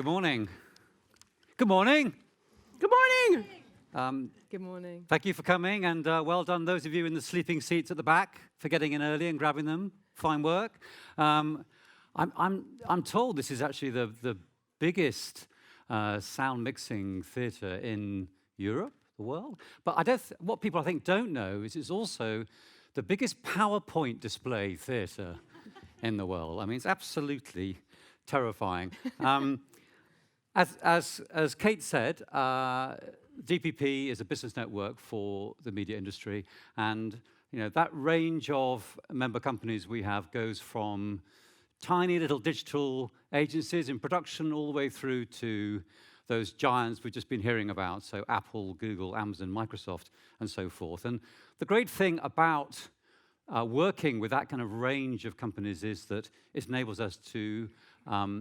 Good morning. Good morning. Good morning. Good morning. Thank you for coming, and well done those of you in the sleeping seats at the back for getting in early and grabbing them. Fine work. I'm told this is actually the biggest sound mixing theatre in Europe, the world. But what people I think don't know is it's also the biggest PowerPoint display theatre in the world. I mean, it's absolutely terrifying. As Kate said, DPP is a business network for the media industry, and that range of member companies we have goes from tiny little digital agencies in production all the way through to those giants we've just been hearing about, so Apple, Google, Amazon, Microsoft, and so forth. And the great thing about working with that kind of range of companies is that it enables us to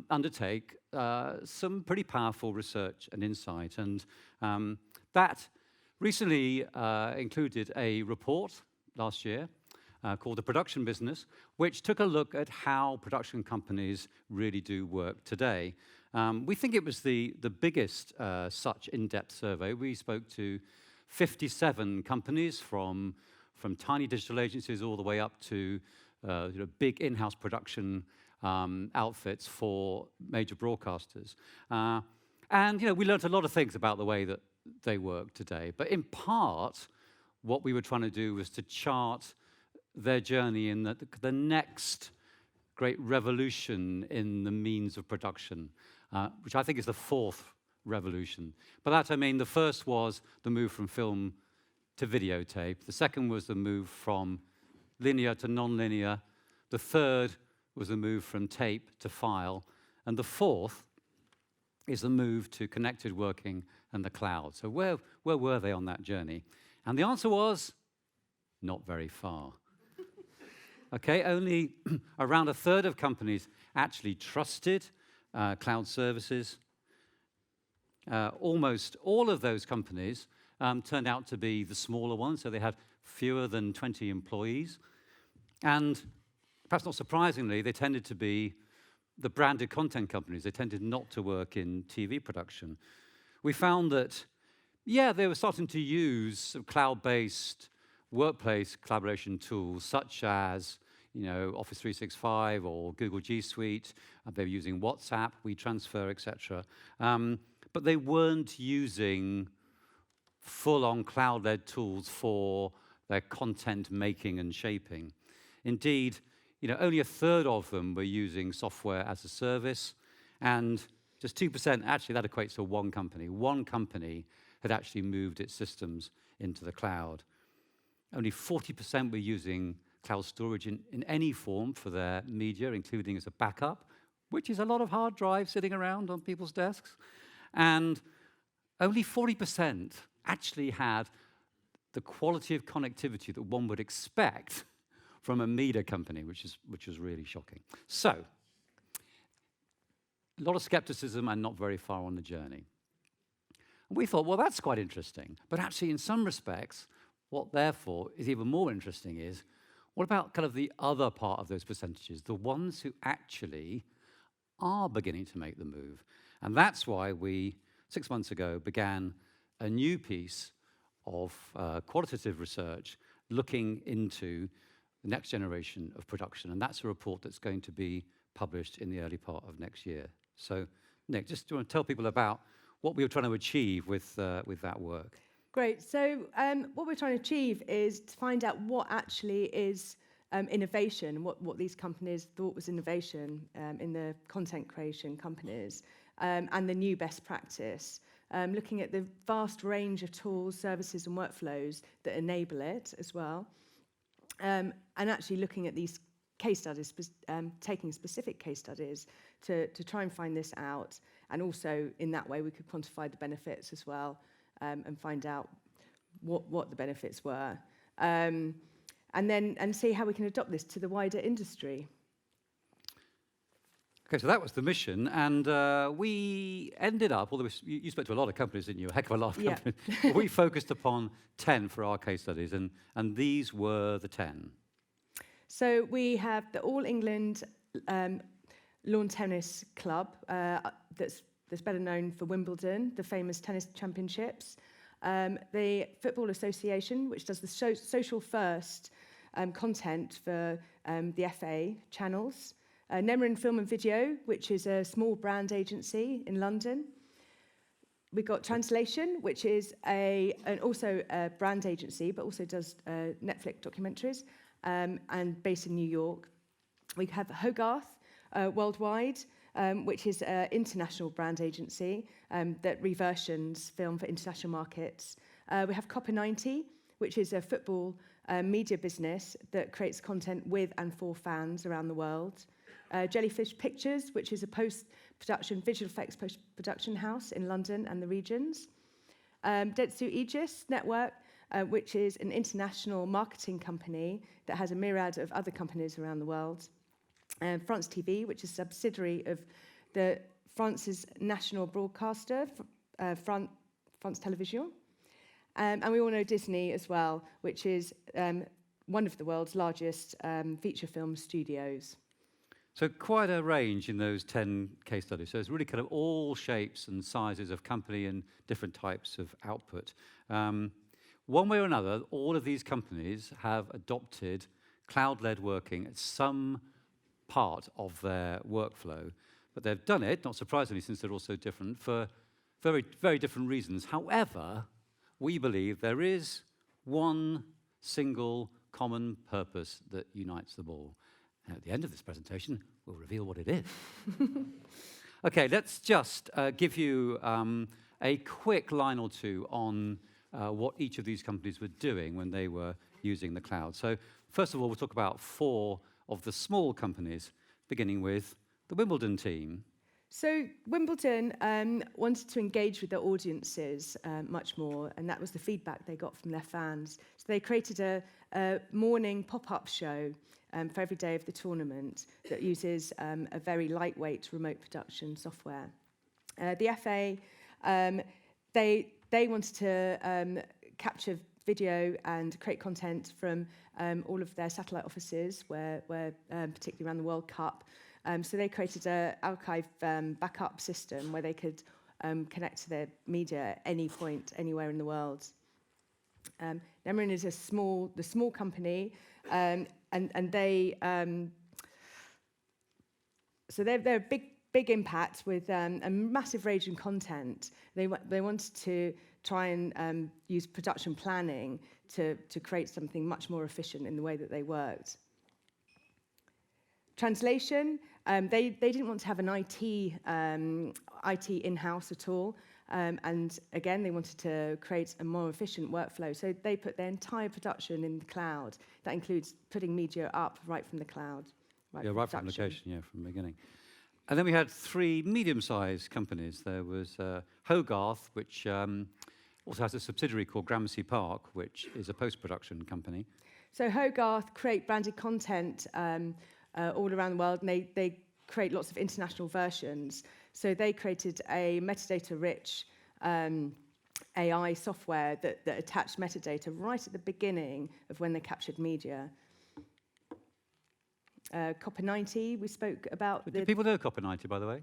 undertake some pretty powerful research and insight. And that recently included a report last year called The Production Business, which took a look at how production companies really do work today. We think it was the biggest such in-depth survey. We spoke to 57 companies from tiny digital agencies all the way up to big in-house production outfits for major broadcasters. And we learned a lot of things about the way that they work today. But in part, what we were trying to do was to chart their journey in the next great revolution in the means of production, which I think is the fourth revolution. By that I mean the first was the move from film to videotape. The second was the move from linear to non-linear. The third was the move from tape to file. And the fourth is the move to connected working and the cloud. So where were they on that journey? And the answer was not very far. Okay, only around a third of companies actually trusted cloud services. Almost all of those companies turned out to be the smaller ones, so they had fewer than 20 employees. And perhaps not surprisingly, they tended to be the branded content companies. They tended not to work in TV production. We found that, they were starting to use cloud-based workplace collaboration tools such as Office 365 or Google G Suite. They were using WhatsApp, WeTransfer, etc. But they weren't using full-on cloud-led tools for their content making and shaping. Indeed, only a third of them were using software as a service, and just 2%, actually that equates to one company. One company had actually moved its systems into the cloud. Only 40% were using cloud storage in any form for their media, including as a backup, which is a lot of hard drives sitting around on people's desks. And only 40% actually had the quality of connectivity that one would expect from a media company, which is really shocking. So, a lot of skepticism and not very far on the journey. And we thought, well, that's quite interesting. But actually, in some respects, what therefore is even more interesting is, what about kind of the other part of those percentages, the ones who actually are beginning to make the move? And that's why we, 6 months ago, began a new piece of qualitative research looking into the next generation of production. And that's a report that's going to be published in the early part of next year. So, Nic, just do you want to tell people about what we were trying to achieve with that work? Great. So what we're trying to achieve is to find out what actually is innovation, what these companies thought was innovation in the content creation companies, and the new best practice. Looking at the vast range of tools, services, and workflows that enable it as well. And actually looking at these case studies, taking specific case studies to try and find this out. And also, in that way, we could quantify the benefits as well and find out what the benefits were. And see how we can adopt this to the wider industry. Okay, so that was the mission, and we ended up, although you spoke to a lot of companies, didn't you? A heck of a lot of companies. But we focused upon 10 for our case studies, and these were the 10. So we have the All England Lawn Tennis Club that's that's better known for Wimbledon, the famous tennis championships. The Football Association, which does the social first content for the FA channels. Nemerin Film and Video, which is a small brand agency in London. We've got Translation, which is also a brand agency, but also does Netflix documentaries, and based in New York. We have Hogarth Worldwide, which is an international brand agency that reversions film for international markets. We have Copper 90, which is a football media business that creates content with and for fans around the world. Jellyfish Pictures, which is a post-production, visual effects post-production house in London and the regions. Dentsu Aegis Network, which is an international marketing company that has a myriad of other companies around the world. France TV, which is a subsidiary of France's national broadcaster, France Television. And we all know Disney as well, which is one of the world's largest feature film studios. So quite a range in those 10 case studies. So it's really kind of all shapes and sizes of company and different types of output. One way or another, all of these companies have adopted cloud-led working at some part of their workflow, but they've done it, not surprisingly, since they're all so different, for very, very different reasons. However, we believe there is one single common purpose that unites them all. And at the end of this presentation, we'll reveal what it is. Okay, let's just give you a quick line or two on what each of these companies were doing when they were using the cloud. So first of all, we'll talk about 4 of the small companies, beginning with the Wimbledon team. So Wimbledon wanted to engage with their audiences much more, and that was the feedback they got from their fans. So they created a morning pop-up show for every day of the tournament that uses a very lightweight remote production software. The FA, they wanted to capture video and create content from all of their satellite offices, where particularly around the World Cup. So they created an archive backup system where they could connect to their media at any point, anywhere in the world. Nemerin is the small company, and they so they're a big impact with a massive range in content. They wanted to try and use production planning to create something much more efficient in the way that they worked. Translation, they didn't want to have an IT in-house at all. And again, they wanted to create a more efficient workflow. So they put their entire production in the cloud. That includes putting media up right from the cloud. Right from location, from the beginning. And then we had 3 medium-sized companies. There was Hogarth, which also has a subsidiary called Gramercy Park, which is a post-production company. So Hogarth create branded content all around the world, and they create lots of international versions. So they created a metadata-rich AI software that attached metadata right at the beginning of when they captured media. Copper 90, we spoke about. Do people know Copper 90, by the way?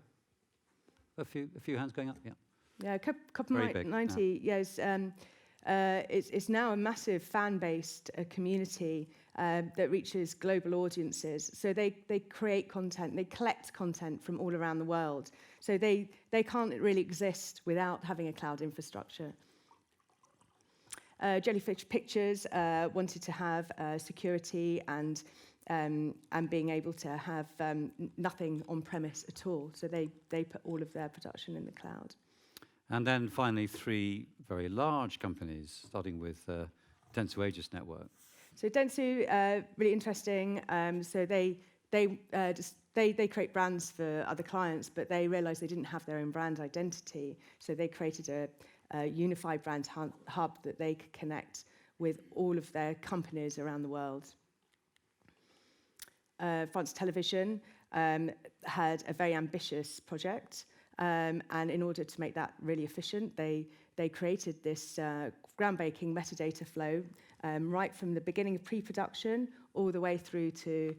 A few hands going up, yeah. Yeah, Copper 90, yes. It's now a massive fan-based community that reaches global audiences. So they create content, they collect content from all around the world. So they can't really exist without having a cloud infrastructure. Jellyfish Pictures wanted to have security and being able to have nothing on premise at all. So they put all of their production in the cloud. And then finally, 3 very large companies, starting with Dentsu Aegis Network. So Dentsu, really interesting. So they create brands for other clients, but they realized they didn't have their own brand identity. So they created a unified brand hub that they could connect with all of their companies around the world. France Television had a very ambitious project. And in order to make that really efficient, they created this groundbreaking metadata flow right from the beginning of pre-production all the way through to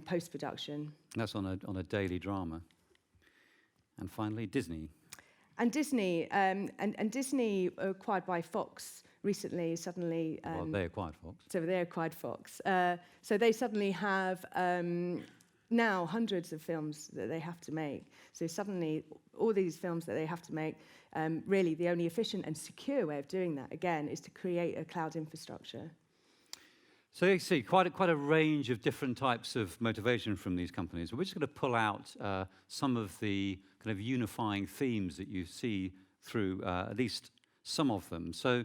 post-production. That's on a daily drama. And finally, Disney. And Disney, and Disney acquired by Fox recently, suddenly. Well, they acquired Fox. So they acquired Fox. So they suddenly have now hundreds of films that they have to make. So suddenly, all these films that they have to make, really the only efficient and secure way of doing that, again, is to create a cloud infrastructure. So you see quite a range of different types of motivation from these companies. We're just going to pull out some of the kind of unifying themes that you see through at least some of them. So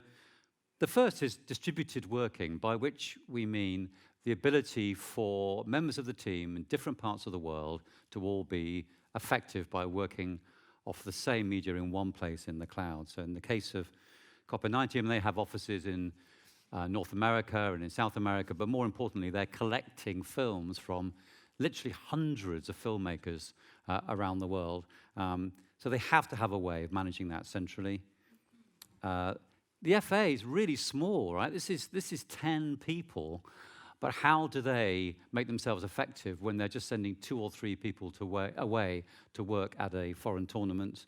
the first is distributed working, by which we mean the ability for members of the team in different parts of the world to all be effective by working off the same media in one place in the cloud. So in the case of Copper90, they have offices in North America and in South America, but more importantly, they're collecting films from literally hundreds of filmmakers around the world. So they have to have a way of managing that centrally. The FA is really small, right? This is 10 people, but how do they make themselves effective when they're just sending 2 or 3 people away to work at a foreign tournament?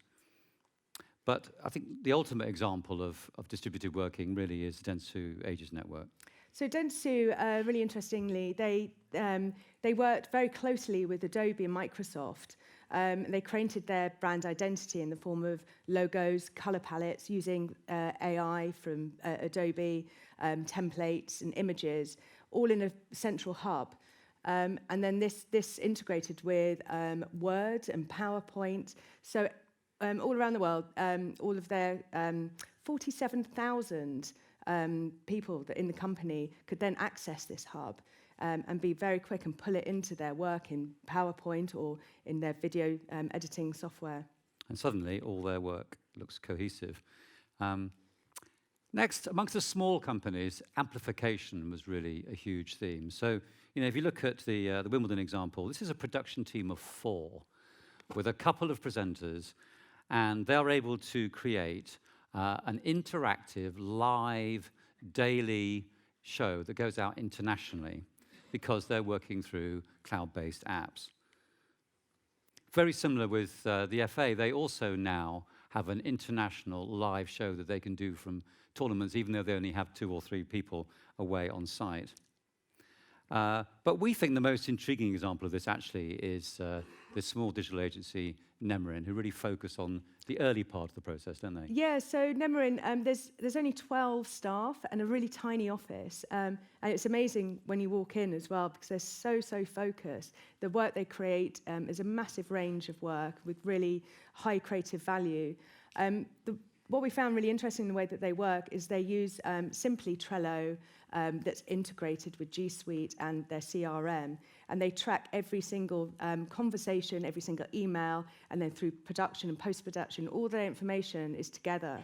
But I think the ultimate example of distributed working really is Dentsu Aegis Network. So Dentsu, really interestingly, they worked very closely with Adobe and Microsoft. They created their brand identity in the form of logos, color palettes, using AI from Adobe, templates and images, all in a central hub. And then this integrated with Word and PowerPoint. So all around the world, all of their 47,000 people that in the company could then access this hub and be very quick and pull it into their work in PowerPoint or in their video editing software. And suddenly, all their work looks cohesive. Next, amongst the small companies, amplification was really a huge theme. So, if you look at the Wimbledon example, this is a production team of 4 with a couple of presenters, and they're able to create an interactive, live, daily show that goes out internationally because they're working through cloud-based apps. Very similar with the FA, they also now have an international live show that they can do from tournaments, even though they only have 2 or 3 people away on site. But we think the most intriguing example of this actually is this small digital agency, Nemarin, who really focus on the early part of the process, don't they? Yeah, so Nemarin, there's only 12 staff and a really tiny office. And it's amazing when you walk in as well, because they're so focused. The work they create is a massive range of work with really high creative value. What we found really interesting in the way that they work is they use simply Trello that's integrated with G Suite and their CRM, and they track every single conversation, every single email, and then through production and post-production, all their information is together.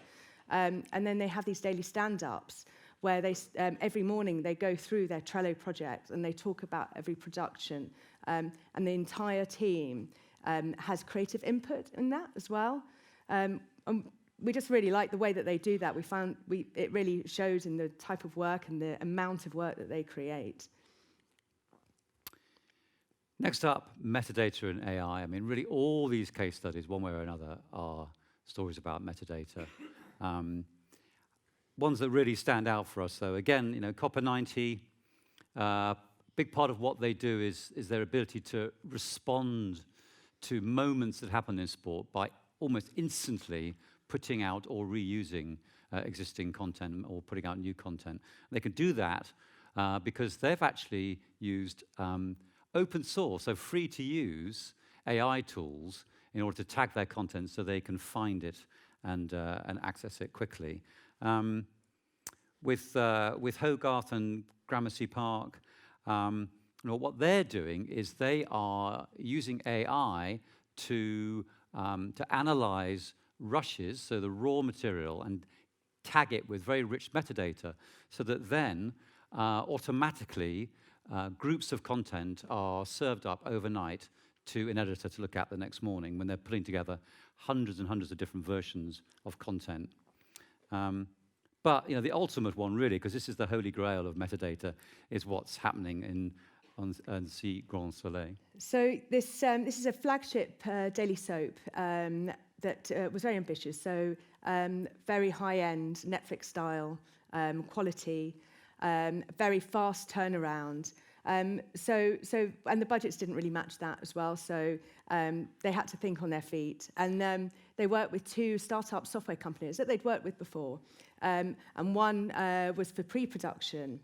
And then they have these daily stand-ups where they every morning they go through their Trello project and they talk about every production, and the entire team has creative input in that as well. We just really like the way that they do that. We found it really shows in the type of work and the amount of work that they create. Next up, metadata and AI. I mean, really all these case studies, one way or another, are stories about metadata. Ones that really stand out for us, though, again, Copper90, big part of what they do is their ability to respond to moments that happen in sport by almost instantly putting out or reusing existing content or putting out new content. They can do that because they've actually used open source, so free to use AI tools in order to tag their content so they can find it and access it quickly. With Hogarth and Gramercy Park, what they're doing is they are using AI to analyze rushes, so the raw material, and tag it with very rich metadata so that then automatically groups of content are served up overnight to an editor to look at the next morning when they're putting together hundreds and hundreds of different versions of content. But the ultimate one, really, because this is the holy grail of metadata, is what's happening on Grand Soleil. So this is a flagship daily soap that was very ambitious. So very high-end, Netflix-style quality, very fast turnaround. And the budgets didn't really match that as well. So they had to think on their feet. And they worked with 2 startup software companies that they'd worked with before. And one was for pre-production.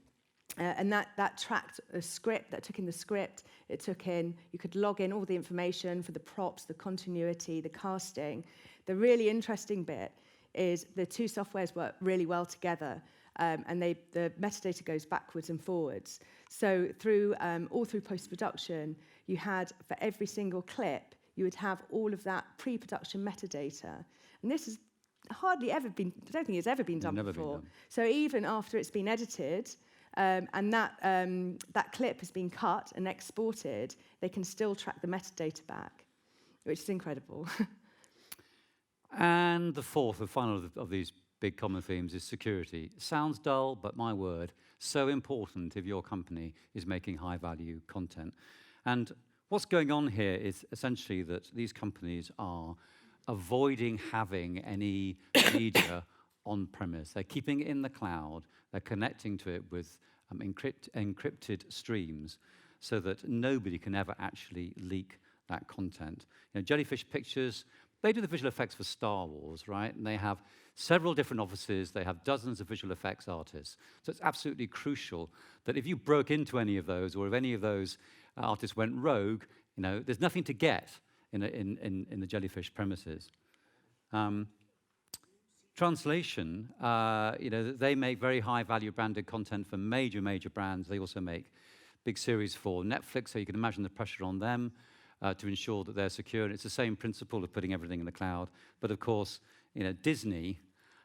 And that tracked a script, that took in the script, it took in, you could log in all the information for the props, the continuity, the casting. The really interesting bit is the 2 softwares work really well together, and the metadata goes backwards and forwards. So all through post-production, you had, for every single clip, you would have all of that pre-production metadata. And this has hardly ever been, I don't think it's ever been done before. So even after it's been edited, and that clip has been cut and exported, they can still track the metadata back, which is incredible. And the fourth and final of these big common themes is security. Sounds dull, but my word, so important if your company is making high-value content. And what's going on here is essentially that these companies are avoiding having any media on-premise. They're keeping it in the cloud. They're connecting to it with encrypted streams so that nobody can ever actually leak that content. You know, Jellyfish Pictures, they do the visual effects for Star Wars, right? And they have several different offices. They have dozens of visual effects artists. So it's absolutely crucial that if you broke into any of those, or if any of those artists went rogue, you know, there's nothing to get in the Jellyfish premises. Translation, you know, they make very high-value branded content for major brands. They also make big series for Netflix, so you can imagine the pressure on them to ensure that they're secure. And it's the same principle of putting everything in the cloud. But of course, you know, Disney,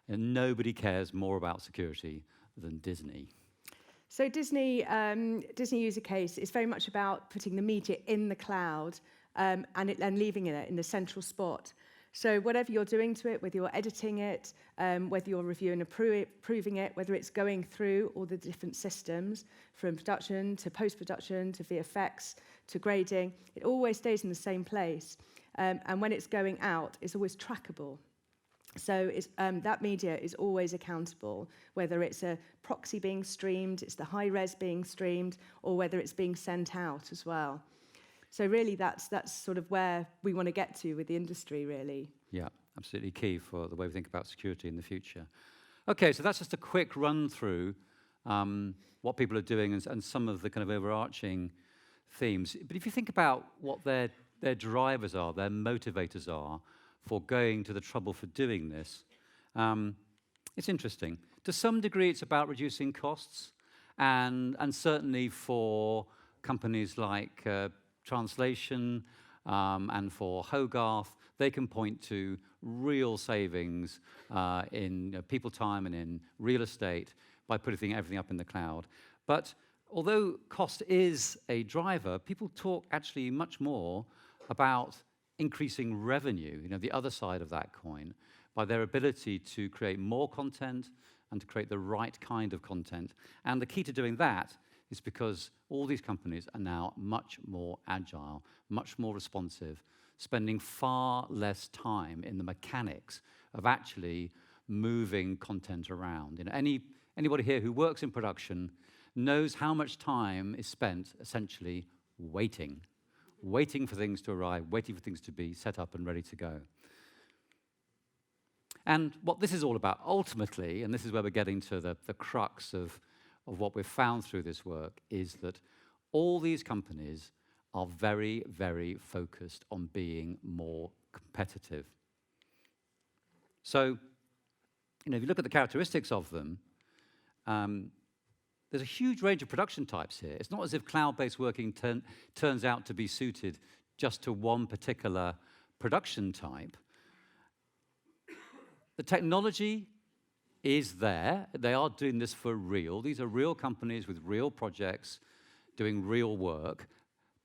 and nobody cares more about security than Disney. So Disney user case is very much about putting the media in the cloud and leaving it in the central spot. So whatever you're doing to it, whether you're editing it, whether you're reviewing and approving it, whether it's going through all the different systems, from production to post-production to VFX to grading, it always stays in the same place. And when it's going out, it's always trackable. So that media is always accountable, whether it's a proxy being streamed, it's the high-res being streamed, or whether it's being sent out as well. So really, that's sort of where we want to get to with the industry, really. Yeah, absolutely key for the way we think about security in the future. Okay, so that's just a quick run through what people are doing and some of the kind of overarching themes. But if you think about what their drivers are, their motivators are for going to the trouble for doing this, it's interesting. To some degree, it's about reducing costs, and certainly for companies like Translation and for Hogarth, they can point to real savings in people time and in real estate by putting everything up in the cloud. But although cost is a driver, people talk actually much more about increasing revenue, you know, the other side of that coin, by their ability to create more content and to create the right kind of content. And the key to doing that is because all these companies are now much more agile, much more responsive, spending far less time in the mechanics of actually moving content around. You know, anybody here who works in production knows how much time is spent essentially waiting for things to arrive, waiting for things to be set up and ready to go. And what this is all about ultimately, and this is where we're getting to the crux of what we've found through this work, is that all these companies are very, very focused on being more competitive. So, you know, if you look at the characteristics of them, there's a huge range of production types here. It's not as if cloud-based working turns out to be suited just to one particular production type. The technology is there. They are doing this for real. These are real companies with real projects doing real work.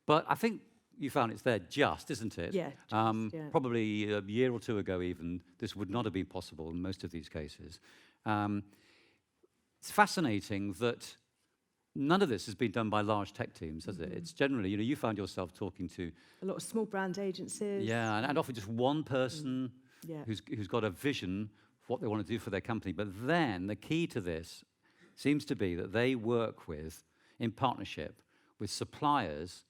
But I think you found it's there just, isn't it? Yeah, yeah. Probably a year or two ago even, this would not have been possible in most of these cases. It's fascinating that none of this has been done by large tech teams, has it? It's generally, you know, you found yourself talking to a lot of small brand agencies. Yeah, and often just one person who's got a vision of what they want to do for their company. But then the key to this seems to be that they work in partnership with suppliers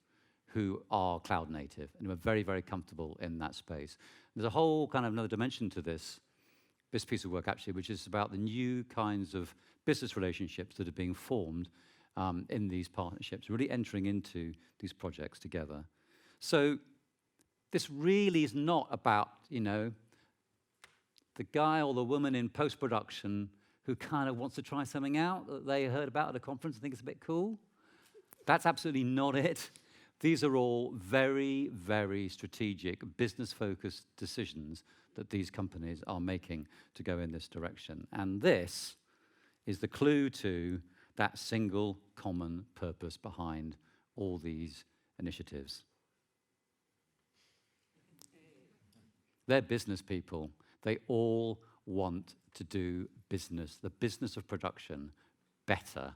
who are cloud native and who are very, very comfortable in that space. There's a whole kind of another dimension to this piece of work, actually, which is about the new kinds of business relationships that are being formed in these partnerships, really entering into these projects together. So this really is not about, the guy or the woman in post-production who kind of wants to try something out that they heard about at a conference and think it's a bit cool. That's absolutely not it. These are all very, very strategic, business-focused decisions that these companies are making to go in this direction. And this is the clue to that single common purpose behind all these initiatives. They're business people. They all want to do business, the business of production, better.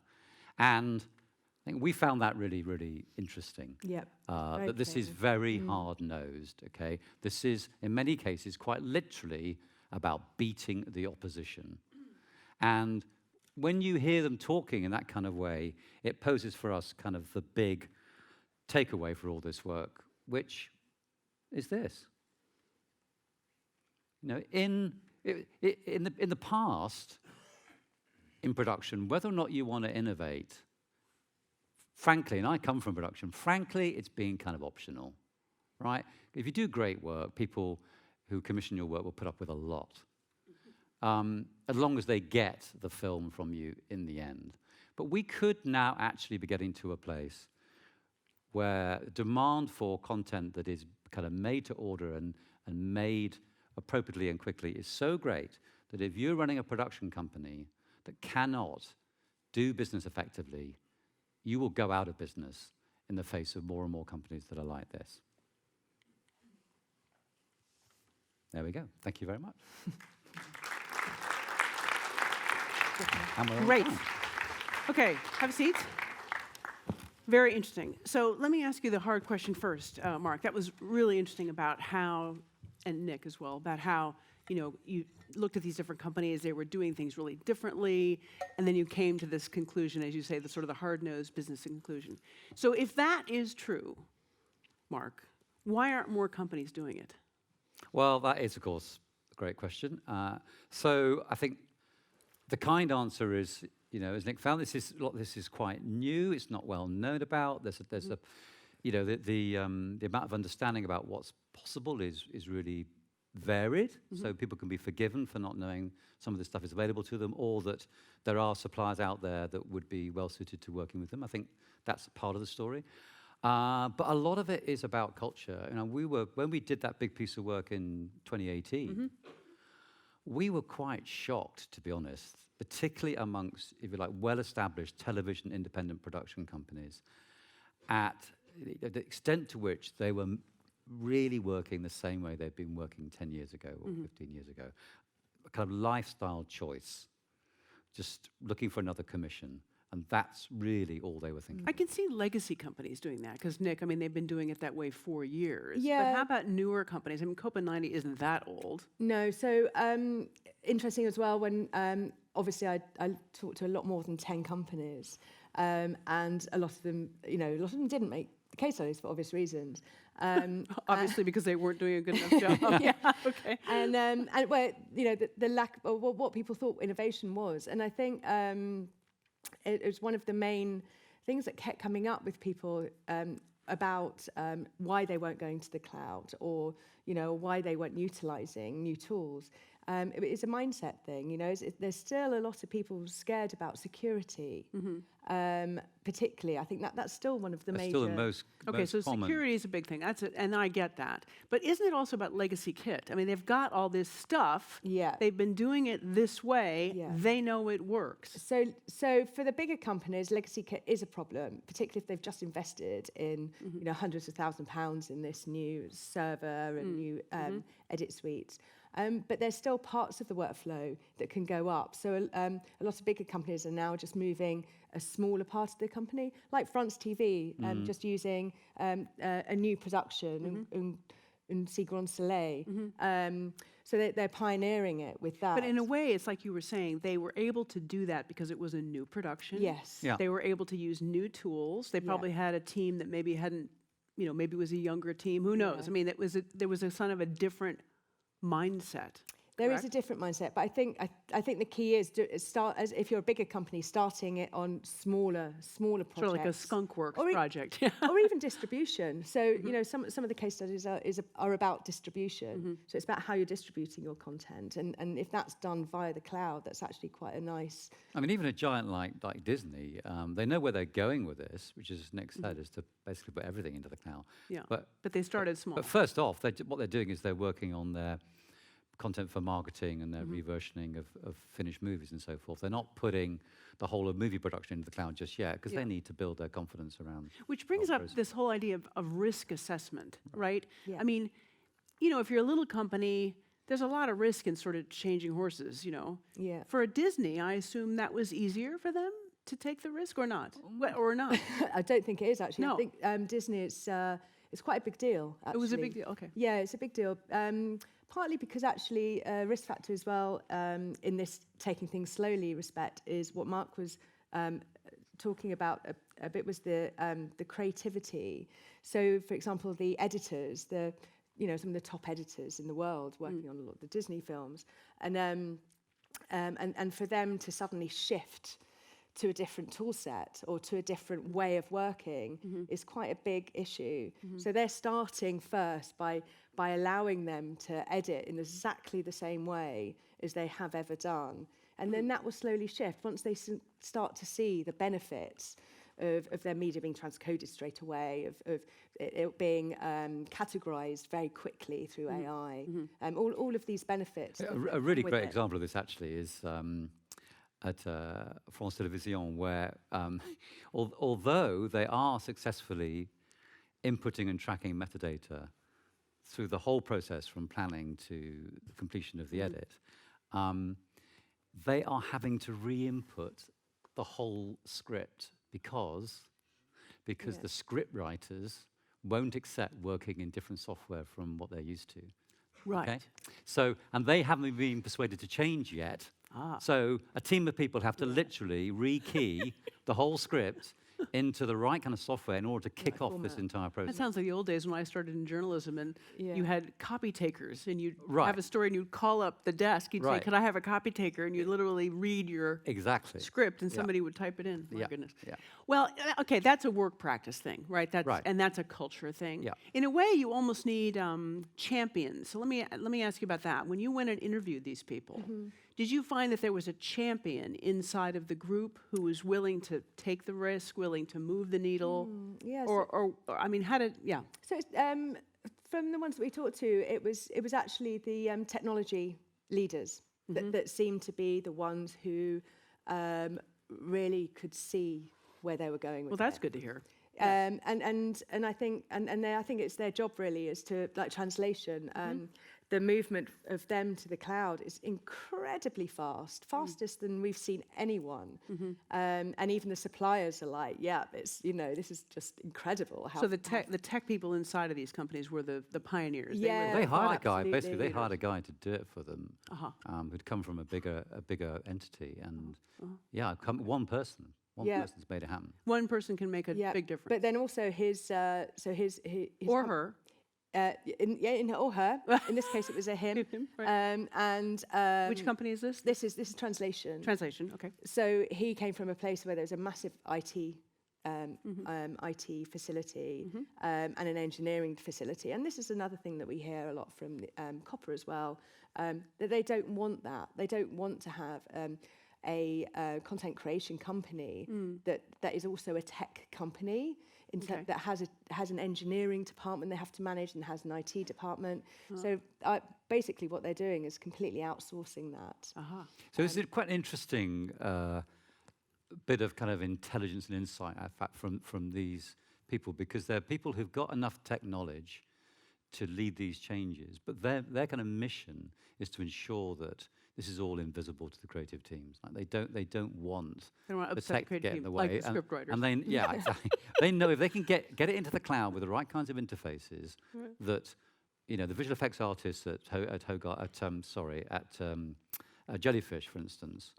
And I think we found that really, really interesting. Yep. That this is very hard-nosed, okay? This is, in many cases, quite literally about beating the opposition. And when you hear them talking in that kind of way, it poses for us kind of the big takeaway for all this work, which is this. In the past, in production, whether or not you want to innovate, frankly, and I come from production, frankly, it's been kind of optional, right? If you do great work, people who commission your work will put up with a lot, as long as they get the film from you in the end. But we could now actually be getting to a place where demand for content that is kind of made to order and made appropriately and quickly is so great that if you're running a production company that cannot do business effectively, you will go out of business in the face of more and more companies that are like this. There we go. Thank you very much. Great. Okay, have a seat. Very interesting. So let me ask you the hard question first, Mark. That was really interesting about how, and Nick as well, about how you looked at these different companies, they were doing things really differently, and then you came to this conclusion, as you say, the sort of the hard-nosed business conclusion. So if that is true, Mark, why aren't more companies doing it? Well, that is, of course, a great question. So I think the kind answer is, as Nick found, this is quite new. It's not well known about. There's a the amount of understanding about what's possible is really varied. So people can be forgiven for not knowing some of this stuff is available to them, or that there are suppliers out there that would be well suited to working with them. I think that's part of the story. But a lot of it is about culture. When we did that big piece of work in 2018, we were quite shocked, to be honest, particularly amongst, if you like, well-established television independent production companies, at the extent to which they were really working the same way they'd been working 10 years ago or 15 years ago. A kind of lifestyle choice, just looking for another commission. And that's really all they were thinking. I can see legacy companies doing that, because Nick, they've been doing it that way for years. Yeah. But how about newer companies? Copa 90 isn't that old. No, so interesting as well when, obviously I talked to a lot more than 10 companies, and a lot of them didn't make the case studies for obvious reasons. Obviously, because they weren't doing a good enough job. Yeah. Okay. And where, the lack of what people thought innovation was. And I think it was one of the main things that kept coming up with people about why they weren't going to the cloud, or why they weren't utilizing new tools. It's a mindset thing. There's still a lot of people scared about security, particularly. I think that's still one of the major. Still the most Okay, so common. security is a big thing. That's it, and I get that. But isn't it also about legacy kit? They've got all this stuff. Yeah. They've been doing it this way. Yeah. They know it works. So for the bigger companies, legacy kit is a problem, particularly if they've just invested in hundreds of £1,000s in this new server and new edit suites. But there's still parts of the workflow that can go up. So a lot of bigger companies are now just moving a smaller part of the company, like France TV, just using a new production, Un Grand Soleil. So they're pioneering it with that. But in a way, it's like you were saying, they were able to do that because it was a new production. Yes. Yeah. They were able to use new tools. They probably had a team that maybe hadn't, maybe it was a younger team. Who knows? Yeah. I mean, there was a kind of a different mindset. There is correct? a different mindset, but I think the key is start as if you're a bigger company, starting it on smaller projects. Sort of like a skunk works Or project. or even distribution. So some of the case studies are about distribution. So it's about how you're distributing your content, and if that's done via the cloud, that's actually quite a nice. I mean, even a giant like Disney, they know where they're going with this, which is Nick said, is to basically put everything into the cloud. Yeah. But But they started small. But first off, what they're doing is they're working on their content for marketing and their reversioning of finished movies and so forth. They're not putting the whole of movie production into the cloud just yet because they need to build their confidence around. Which brings whole up process. this whole idea of risk assessment, right? Yeah. I mean, if you're a little company, there's a lot of risk in sort of changing horses, Yeah. For a Disney, I assume that was easier for them to take the risk or not? Or not? I don't think it is actually. No. I think Disney it's quite a big deal. Actually. It was a big deal, okay. Yeah, it's a big deal. Partly because actually risk factor as well in this taking things slowly respect is what Mark was talking about a bit was the creativity. So, for example, the editors, some of the top editors in the world working on a lot of the Disney films, and for them to suddenly shift to a different tool set or to a different way of working is quite a big issue. So they're starting first by allowing them to edit in exactly the same way as they have ever done. And then that will slowly shift once they start to see the benefits of their media being transcoded straight away, of it being categorized very quickly through AI. All of these benefits. A really great example of this actually is at France Télévisions, where although they are successfully inputting and tracking metadata through the whole process from planning to the completion of the edit, they are having to re-input the whole script because the script writers won't accept working in different software from what they're used to. Right. Okay? So, and they haven't been persuaded to change yet. So a team of people have to literally rekey the whole script into the right kind of software in order to kick off this entire That process. sounds like the old days when I started in journalism and you had copy takers and you'd Right. have a story and you'd call up the desk. You'd say, Right. could I have a copy taker? And you'd literally read your Exactly. script and somebody would type it in. My Yeah, goodness. yeah. Well, okay, that's a work practice thing, right? Right. And that's a culture thing. Yeah. In a way, you almost need champions. So let me ask you about that. When you went and interviewed these people, did you find that there was a champion inside of the group who was willing to take the risk, willing to move the needle? Yes. Or I mean, how did, yeah. So from the ones that we talked to, it was actually the technology leaders that seemed to be the ones who really could see where they were going with Well, that's it. good to hear. And I think I think it's their job really is to like translation. The movement of them to the cloud is incredibly fastest than we've seen anyone. And even the suppliers are like, yeah, it's this is just incrable. How So the tech people inside of these companies were the pioneers. Yeah. They hired a guy, absolutely. basically they hired a guy to do it for them, Uh-huh. who'd come from a bigger entity. And one person's made it happen. One person can make a yeah, big difference. But then also his Or her. or her. In this case, it was a him. Him, right. Which company is this? This is translation. Translation, okay. So he came from a place where there was a massive IT facility and an engineering facility. And this is another thing that we hear a lot from Copper as well, that they don't want that. They don't want to have a content creation company that is also a tech company that has an engineering department they have to manage and has an IT department. So basically what they're doing is completely outsourcing that. So it's quite an interesting bit of kind of intelligence and insight, in fact, from these people, because they're people who've got enough tech knowledge to lead these changes, but their kind of mission is to ensure that this is all invisible to the creative teams. Like they don't want They don't want to the upset tech to creative get in the team, way. like the script writers. And they, exactly. They know if they can get it into the cloud with the right kinds of interfaces, that the visual effects artists at Jellyfish, for instance,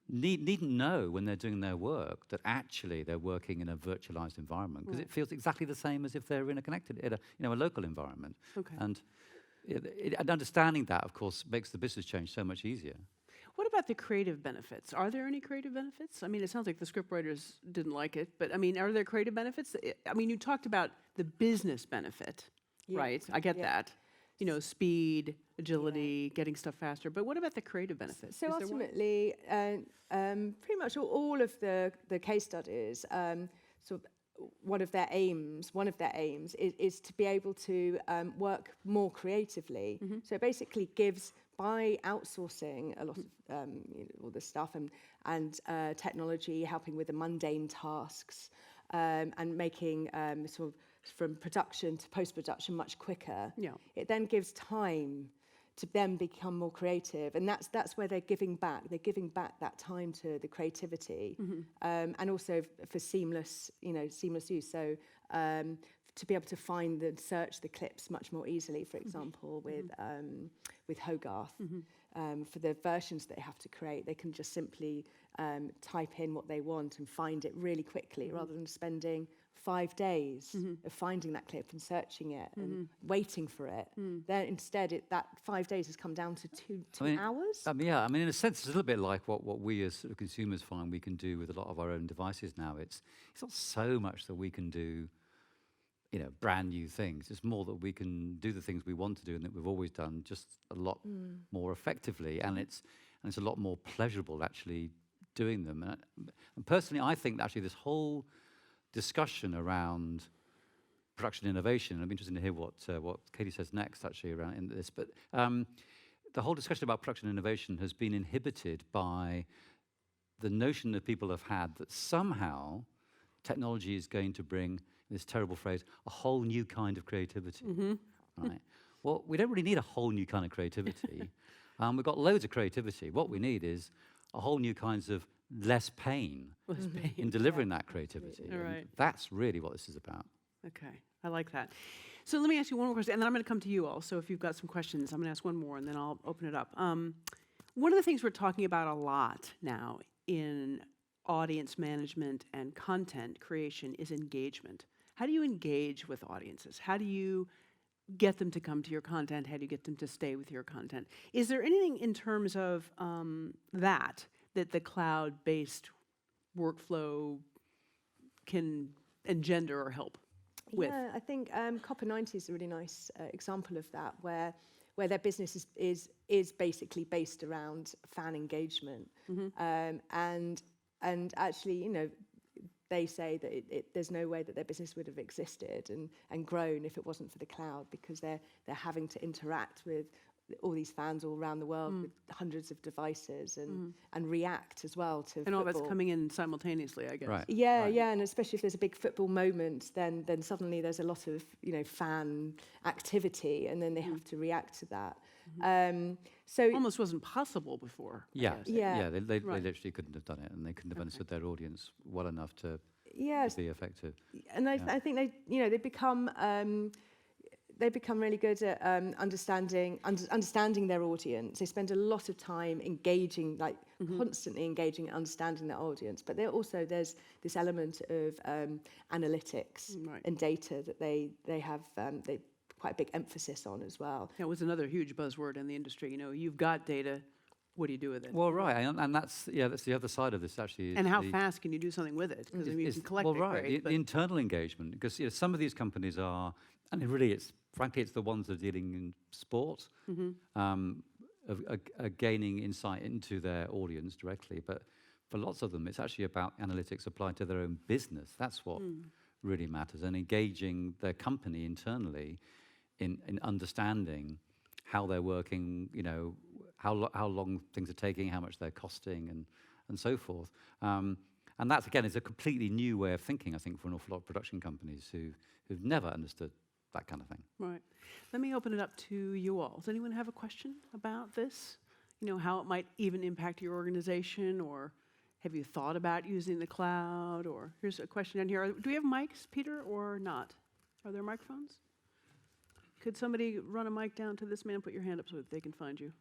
needn't know when they're doing their work that actually they're working in a virtualized environment, because it feels exactly the same as if they're in a local environment. Okay. And understanding that, of course, makes the business change so much easier. What about the creative benefits? Are there any creative benefits? I mean, it sounds like the scriptwriters didn't like it, but I mean, are there creative benefits? I mean, you talked about the business benefit, right? I get that. Speed, agility, getting stuff faster. But what about the creative benefits? So ultimately, pretty much all of the case studies, sort of one of their aims is to be able to work more creatively. So it basically gives, by outsourcing a lot of all this stuff and technology, helping with the mundane tasks, and making sort of from production to post-production much quicker. Yeah. It then gives time to them become more creative, and that's where they're giving back. They're giving back that time to the creativity, and also for seamless use. So to be able to find and search the clips much more easily, for example, with Hogarth. For the versions they have to create, they can just simply type in what they want and find it really quickly, rather than spending 5 days of finding that clip and searching it and waiting for it. Then instead, that 5 days has come down to two hours. Yeah, I mean, in a sense, it's a little bit like what we as sort of consumers find we can do with a lot of our own devices now. It's not so much that we can do, brand new things. It's more that we can do the things we want to do and that we've always done just a lot more effectively, and it's a lot more pleasurable actually doing them. And personally, I think that actually this whole discussion around production innovation, and I'm interested to hear what Katie says next actually around in this, but the whole discussion about production innovation has been inhibited by the notion that people have had that somehow technology is going to bring, this terrible phrase, a whole new kind of creativity. Right? Well, we don't really need a whole new kind of creativity. We've got loads of creativity. What we need is a whole new kinds of less pain in delivering that creativity. Right. That's really what this is about. Okay, I like that. So let me ask you one more question, and then I'm going to come to you all. So if you've got some questions, I'm going to ask one more, and then I'll open it up. One of the things we're talking about a lot now in audience management and content creation is engagement. How do you engage with audiences? How do you get them to come to your content? How do you get them to stay with your content? Is there anything in terms of that the cloud-based workflow can engender or help with? Yeah, I think Copper 90 is a really nice example of that, where their business is basically based around fan engagement, and actually, they say that there's no way that their business would have existed and grown if it wasn't for the cloud, because they're having to interact with all these fans all around the world with hundreds of devices and react as well to and all football. that's coming in simultaneously, I guess. Right. Yeah, and especially if there's a big football moment, then suddenly there's a lot of fan activity, and then they have to react to that. So almost wasn't possible before. I Yeah, guess. Yeah. they Right. literally couldn't have done it, and they couldn't have understood their audience well enough to yes, be effective. and I think they become really good at understanding their audience. They spend a lot of time engaging, constantly engaging and understanding their audience. But there's this element of analytics and data that they have quite a big emphasis on as well. That was another huge buzzword in the industry. You've got data. What do you do with it? Well, right, and that's the other side of this actually. And how fast can you do something with it? Because you can collect it, right? The internal engagement, because some of these companies are, and frankly, it's the ones that are dealing in sport, are gaining insight into their audience directly. But for lots of them, it's actually about analytics applied to their own business. That's what really matters, and engaging their company internally in understanding how they're working, how long things are taking, how much they're costing, and so forth. And that, again, is a completely new way of thinking, I think, for an awful lot of production companies who've never understood that kind of thing. Right. Let me open it up to you all. Does anyone have a question about this? How it might even impact your organization, or have you thought about using the cloud? Or here's a question down here. Do we have mics, Peter, or not? Are there microphones? Could somebody run a mic down to this man? Put your hand up so that they can find you.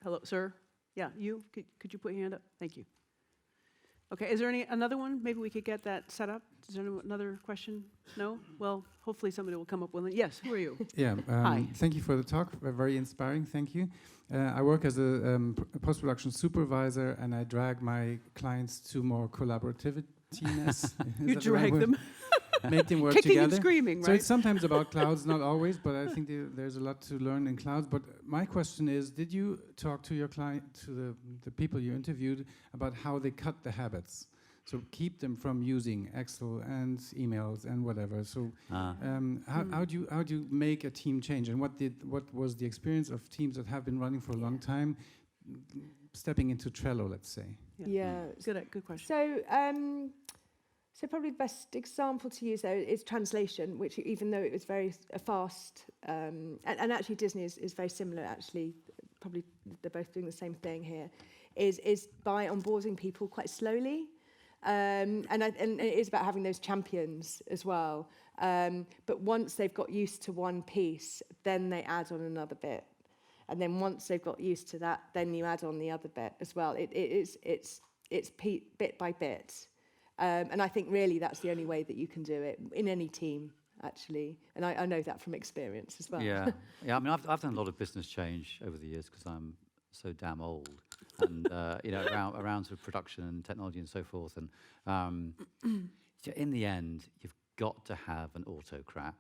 Hello, sir? Yeah, you? Could you put your hand up? Thank you. Okay, is there another one? Maybe we could get that set up. Is there another question? No? Well, hopefully somebody will come up with it. Yes, who are you? Yeah, Hi. thank you for the talk. Very inspiring, thank you. I work as a post-production supervisor, and I drag my clients to more collaborativeness. You drag them. Make them work Kicking together. and screaming, right? So it's sometimes about clouds, not always, but I think there's a lot to learn in clouds. But my question is, did you talk to your client, to the people you interviewed, about how they cut the habits? So keep them from using Excel and emails and whatever. So how do you make a team change? And what was the experience of teams that have been running for a long time, stepping into Trello, let's say? Yeah. Good question. So probably the best example to use though is translation, which even though it was very fast, and actually Disney is very similar. Actually, probably they're both doing the same thing here. Is by onboarding people quite slowly. And it is about having those champions as well. But once they've got used to one piece, then they add on another bit. And then once they've got used to that, then you add on the other bit as well. It's bit by bit. And I think really that's the only way that you can do it in any team, actually. And I know that from experience as well. Yeah. I mean, I've done a lot of business change over the years because I'm so damn old. And around sort of production and technology and so forth, and in the end, you've got to have an autocrat.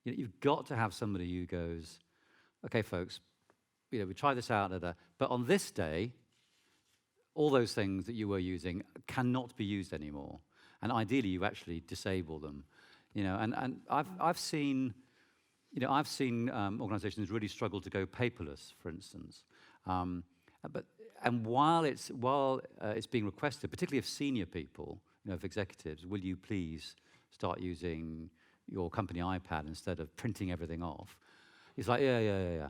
You've got to have somebody who goes, "Okay, folks, we try this out, but on this day, all those things that you were using cannot be used anymore, and ideally, you actually disable them." And I've seen organisations really struggle to go paperless, for instance, And while it's being requested, particularly of senior people, of executives, will you please start using your company iPad instead of printing everything off? It's like, yeah.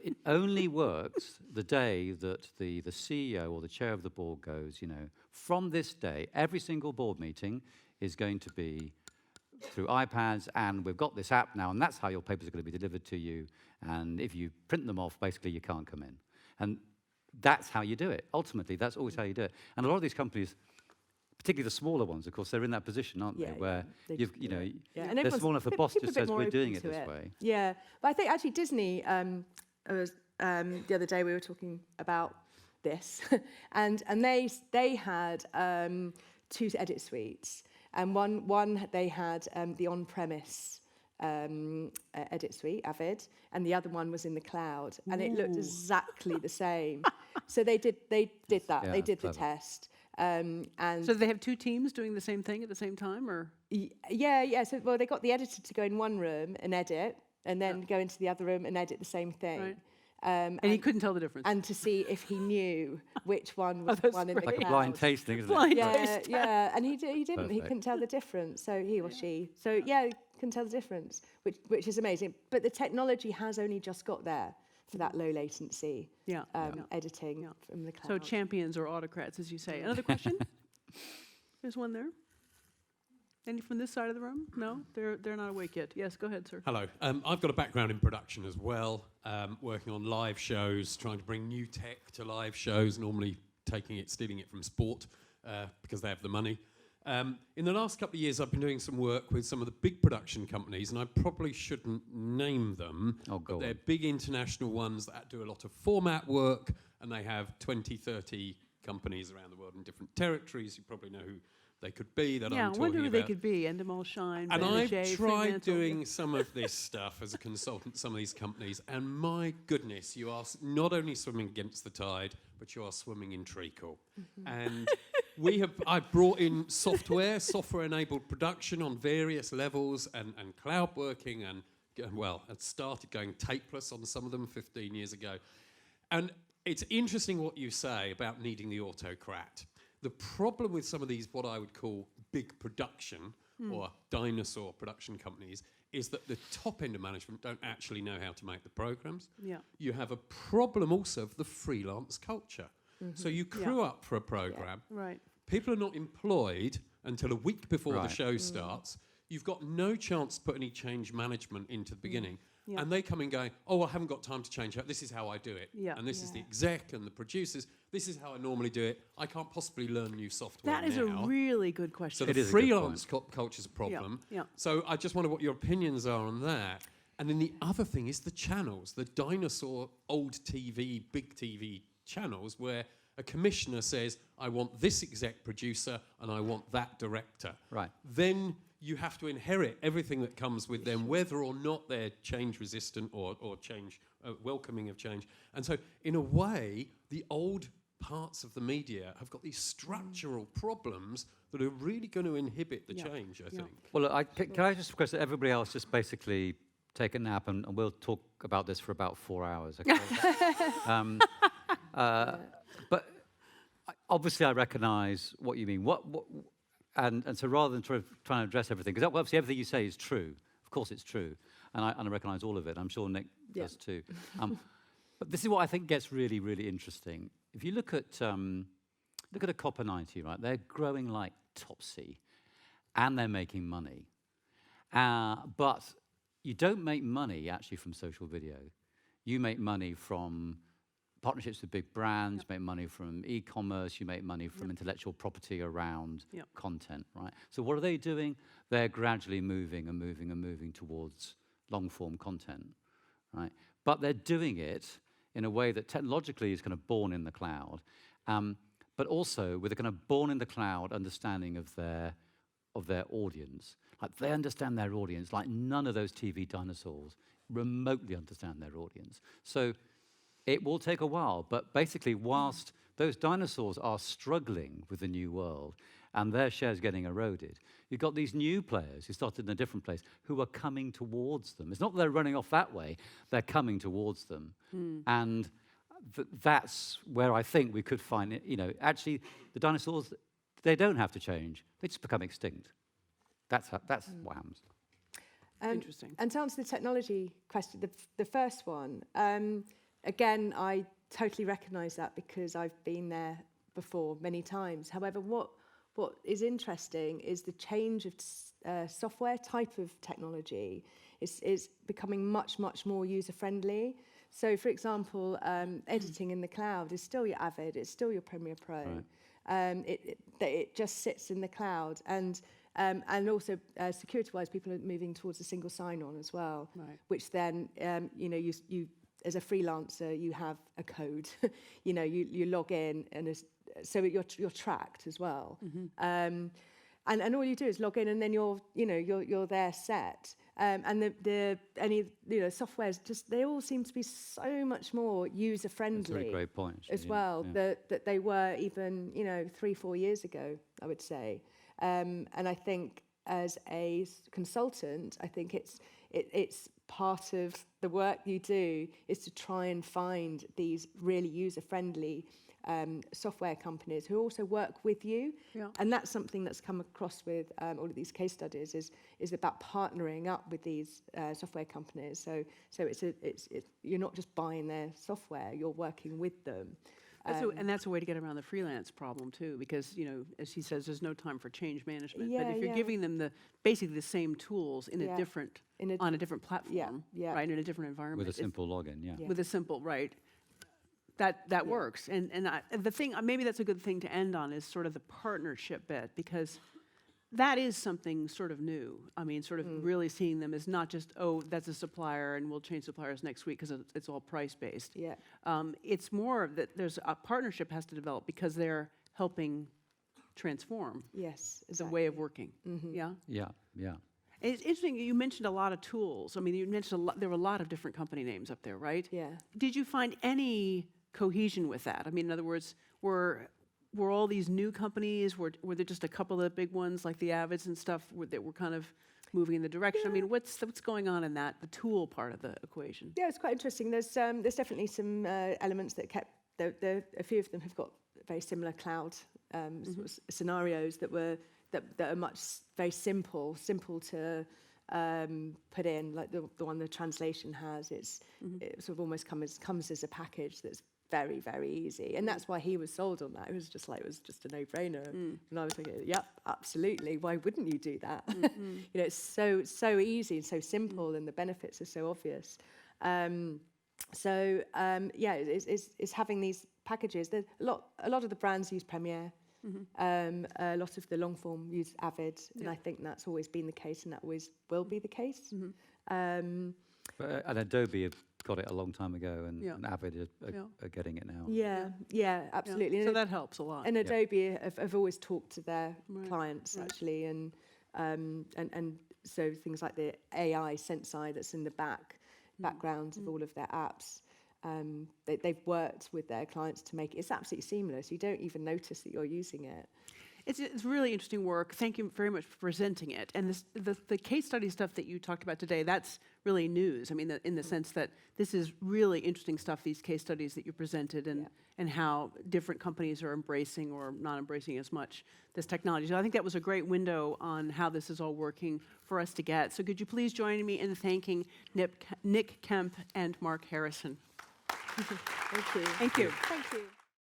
It only works the day that the CEO or the chair of the board goes, from this day, every single board meeting is going to be through iPads, and we've got this app now, and that's how your papers are going to be delivered to you. And if you print them off, basically you can't come in. And that's how you do it. Ultimately, that's always how you do it. And a lot of these companies, particularly the smaller ones, of course, they're in that position, aren't they? Where and they're small enough, the boss just says we're doing it this way. Yeah, but I think actually Disney, the other day we were talking about this, and they had 2 edit suites, and one they had the on-premise edit suite, Avid, and the other one was in the cloud, and it looked exactly the same. So they did that. Yeah, they did clever. the test. And So they have 2 teams doing the same thing at the same time, or? Yeah. So they got the editor to go in one room and edit, and then go into the other room and edit the same thing. Right. And he couldn't tell the difference. And to see if he knew which one was that's one in the Like cloud. a blind tasting, isn't Blind it? taste. Yeah, and he didn't. He Perfect. couldn't tell the difference. So he or she. So yeah, couldn't tell the difference, which is amazing. But the technology has only just got there for that low latency editing from the cloud. So champions or autocrats, as you say. Another question? There's one there. Any from this side of the room? No? They're not awake yet. Yes, go ahead, sir. Hello. I've got a background in production as well, working on live shows, trying to bring new tech to live shows, normally stealing it from sport because they have the money. In the last couple of years, I've been doing some work with some of the big production companies, and I probably shouldn't name them, but they're big international ones that do a lot of format work, and they have 20, 30 companies around the world in different territories. You probably know who they could be that I'm I talking wonder who about. they could be. Endemol Shine, And Banijay, I've tried Fremantle. doing some of this stuff as a consultant, some of these companies, and my goodness, you are not only swimming against the tide, but you are swimming in treacle. And I've brought in software-enabled production on various levels, and cloud working, and I'd started going tapeless on some of them 15 years ago. And it's interesting what you say about needing the autocrat. The problem with some of these, what I would call big production or dinosaur production companies, is that the top end of management don't actually know how to make the programs. Yeah. You have a problem also of the freelance culture. So you crew up for a program. Right. People are not employed until a week before the show starts. you've got no chance to put any change management into the beginning. Yeah. And they come in going, oh, I haven't got time to change it. This is how I do it. Yeah. And this is the Yeah. exec and the producers. This is how I normally do it. I can't possibly learn new software That is now. a really good So question. the It is a good freelance culture is a problem. Yeah. So I just wonder what your opinions are on that. And then the other thing is the channels, the dinosaur old TV, big TV channels where a commissioner says, I want this exec producer and I want that director. Right. Then you have to inherit everything that comes with them, whether or not they're change resistant or change welcoming of change. And so in a way, the old parts of the media have got these structural problems that are really going to inhibit the Yeah. change, I Yeah. think. Well, look, can I just request that everybody else just basically take a nap, and we'll talk about this for about 4 hours. Okay? But obviously, I recognise what you mean. And so rather than trying to address everything, because obviously everything you say is true. Of course, it's true, and I recognise all of it. I'm sure Nick does too. But this is what I think gets really, really interesting. If you look at a Copper 90, right? They're growing like topsy, and they're making money. But you don't make money actually from social video. You make money from partnerships with big brands, make money from e-commerce, you make money from intellectual property around content, right? So what are they doing? They're gradually moving and moving and moving towards long-form content, right? But they're doing it in a way that technologically is kind of born in the cloud, but also with a kind of born in the cloud understanding of their audience. Like they understand their audience like none of those TV dinosaurs remotely understand their audience. So it will take a while, but basically whilst those dinosaurs are struggling with the new world and their shares getting eroded, you've got these new players who started in a different place who are coming towards them. It's not that they're running off that way, they're coming towards them. And that's where I think we could find it, actually the dinosaurs, they don't have to change, they just become extinct. That's what happens. Interesting. And to answer the technology question, the first one, again, I totally recognise that because I've been there before many times. However, what is interesting is the change of software type of technology is becoming much, much more user-friendly. So, for example, editing in the cloud is still your Avid, it's still your Premiere Pro. Right. It just sits in the cloud. And also, security-wise, people are moving towards a single sign-on as well, Right. which then, you as a freelancer, you have a code. You log in, and so you're tracked as well. And all you do is log in, and then you're there set. And any softwares they all seem to be so much more user friendly. That's a really great point, actually, as well that they were even 3-4 years ago, I would say. And I think as a consultant, I think it's part of the work you do is to try and find these really user-friendly software companies who also work with you. Yeah. And that's something that's come across with all of these case studies is about partnering up with these software companies. So it's you're not just buying their software, you're working with them. And that's a way to get around the freelance problem too, because as he says, there's no time for change management. But if you're giving them basically the same tools on a different platform, right, in a different environment, With a simple login, with a simple that works. And the thing, maybe that's a good thing to end on, is sort of the partnership bit, because that is something sort of new. I mean, sort of really seeing them as not just, that's a supplier and we'll change suppliers next week because it's all price-based. Yeah. It's more of that there's a partnership has to develop because they're helping transform Yes, the way of working. Yeah? Yeah. It's interesting, you mentioned a lot of tools. I mean, you mentioned there were a lot of different company names up there, right? Yeah. Did you find any cohesion with that? I mean, in other words, were all these new companies, were there just a couple of big ones like the Avids and stuff that were kind of moving in the direction? I mean, what's going on in that, the tool part of the equation? Yeah, it's quite interesting. There's definitely some elements that kept, a few of them have got very similar cloud sort of scenarios that are very simple to put in, like the one the translation has. It sort of almost comes as a package that's very, very easy. And that's why he was sold on that. It was just a no-brainer. And I was thinking, yep, absolutely. Why wouldn't you do that? It's so easy and so simple, and the benefits are so obvious. It's having these packages. There's a lot of the brands use Premiere. A lot of the long form use Avid, and I think that's always been the case, and that always will be the case. And Adobe have got it a long time ago, and Avid are getting it now. Yeah, absolutely. So that helps a lot. And Adobe have always talked to their clients actually, and so things like the AI Sensei that's in the background of all of their apps. They've worked with their clients to make it's absolutely seamless. You don't even notice that you're using it. It's really interesting work. Thank you very much for presenting it. And the case study stuff that you talked about today, that's really news. I mean, in the sense that this is really interesting stuff, these case studies that you presented, and how different companies are embracing or not embracing as much this technology. So I think that was a great window on how this is all working for us to get. So could you please join me in thanking Nic Kemp and Mark Harrison? Thank you. Thank you. Thank you.